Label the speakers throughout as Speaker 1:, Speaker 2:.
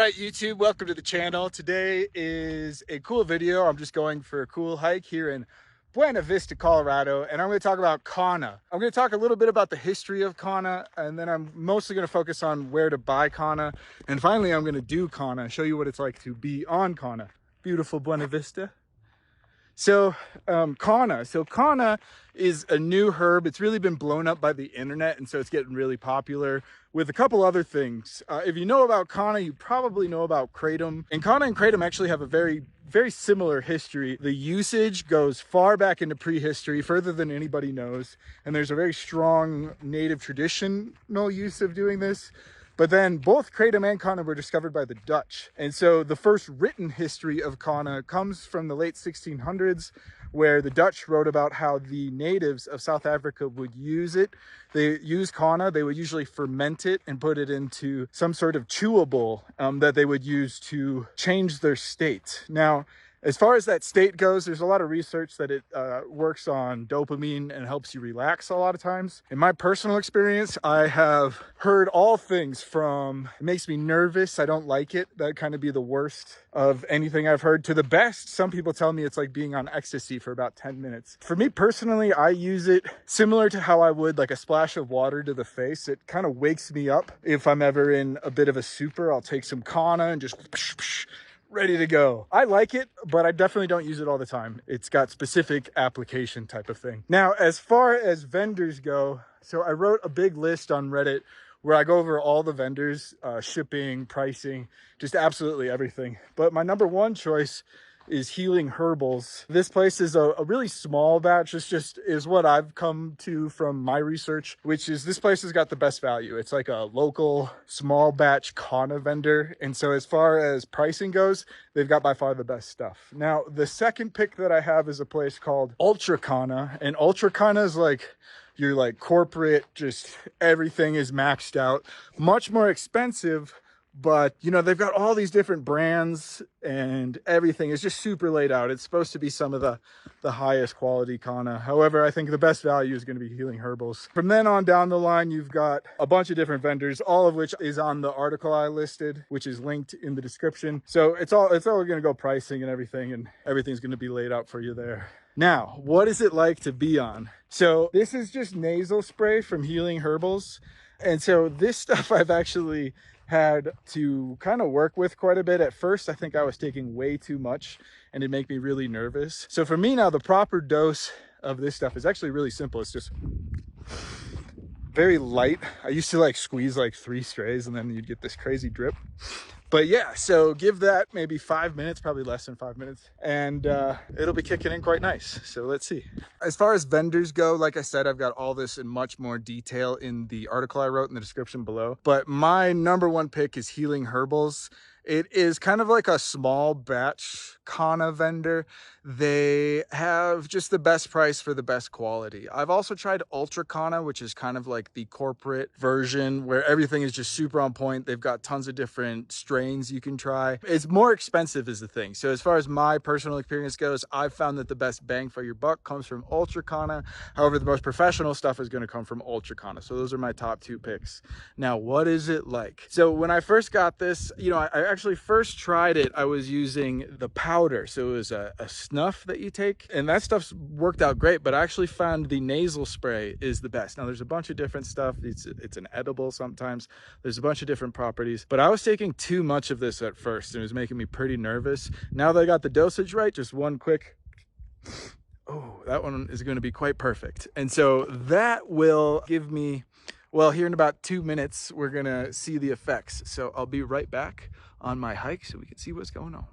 Speaker 1: right, YouTube, welcome to the channel. Today is a cool video. I'm just going for a cool hike here in Buena Vista, Colorado, and I'm going to talk about Kanna. I'm going to talk a little bit about the history of Kanna, and then I'm mostly going to focus on where to buy Kanna. And finally, I'm going to do Kanna, show you what it's like to be on Kanna. Beautiful Buena Vista. So Kanna is a new herb. It's really been blown up by the internet, and so it's getting really popular with a couple other things. If you know about Kanna, you probably know about kratom. And Kanna and kratom actually have a very similar history. The usage goes far back into prehistory, further than anybody knows. And there's a very strong native traditional use of doing this. But then both kratom and Kanna were discovered by the Dutch. And so the first written history of Kanna comes from the late 1600s, where the Dutch wrote about how the natives of South Africa would use it. They use Kanna, they would usually ferment it and put it into some sort of chewable that they would use to change their state. Now, as far as that state goes, there's a lot of research that it works on dopamine and helps you relax a lot of times. In my personal experience, I have heard all things from it makes me nervous, I don't like it, that kind of be the worst of anything I've heard, to the best. Some people tell me it's like being on ecstasy for about 10 minutes. For me personally, I use it similar to how I would like a splash of water to the face. It kind of wakes me up. If I'm ever in a bit of a super, I'll take some Kanna and just ready to go. I like it, but I definitely don't use it all the time. It's got specific application type of thing. Now, as far as vendors go, so I wrote a big list on Reddit where I go over all the vendors, shipping, pricing, just absolutely everything. But my number one choice is Healing Herbals. This place is a really small batch. This just is what I've come to from my research, which is this place has got the best value. It's like a local small batch Kanna vendor. And so as far as pricing goes, they've got by far the best stuff. Now, the second pick that I have is a place called Ultra Kanna. And Ultra Kanna is like your like corporate, just everything is maxed out, much more expensive. But, you know, they've got all these different brands and everything is just super laid out. It's supposed to be some of the highest quality Kanna. However, I think the best value is going to be Healing Herbals. From then on down the line, you've got a bunch of different vendors, all of which is on the article I listed, which is linked in the description. So it's all going to go pricing and everything's going to be laid out for you there. Now, what is it like to be on? So this is just nasal spray from Healing Herbals. And so this stuff I've actually had to kind of work with quite a bit. At first, I think I was taking way too much and it'd make me really nervous. So for me now, the proper dose of this stuff is actually really simple. It's just very light. I used to like squeeze like 3 strays and then you'd get this crazy drip. But yeah, so give that maybe 5 minutes, probably less than 5 minutes, and it'll be kicking in quite nice. So let's see. As far as vendors go, like I said, I've got all this in much more detail in the article I wrote in the description below. But my number one pick is Healing Herbals. It is kind of like a small batch Kanna vendor. They have just the best price for the best quality. I've also tried Ultra Kanna, which is kind of like the corporate version where everything is just super on point. They've got tons of different strains you can try. It's more expensive is the thing. So as far as my personal experience goes, I've found that the best bang for your buck comes from Ultra Kanna. However, the most professional stuff is going to come from Ultra Kanna. So those are my top 2 picks. Now, what is it like? So when I first got this, you know, I actually first tried it, I was using the powder. So it was a snuff that you take, and that stuff's worked out great, but I actually found the nasal spray is the best. Now there's a bunch of different stuff. It's an edible sometimes. There's a bunch of different properties, but I was taking too much of this at first and it was making me pretty nervous. Now that I got the dosage right, just one quick, oh, that one is going to be quite perfect. And so that will give me, well, here in about 2 minutes, we're going to see the effects. So I'll be right back on my hike so we can see what's going on.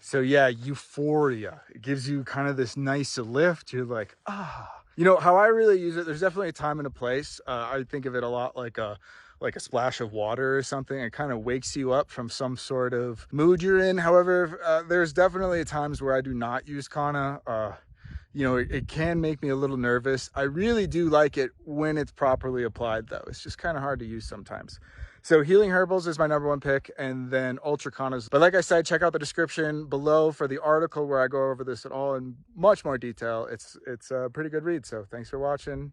Speaker 1: So yeah, euphoria. It gives you kind of this nice lift. You're like, ah. You know, how I really use it, there's definitely a time and a place. I think of it a lot like a splash of water or something. It kind of wakes you up from some sort of mood you're in. However, there's definitely times where I do not use Kanna. You know, it can make me a little nervous. I really do like it when it's properly applied though. It's just kind of hard to use sometimes. So Healing Herbals is my number one pick, and then Ultra Kanna's. But like I said, check out the description below for the article where I go over this at all in much more detail. It's a pretty good read. So thanks for watching.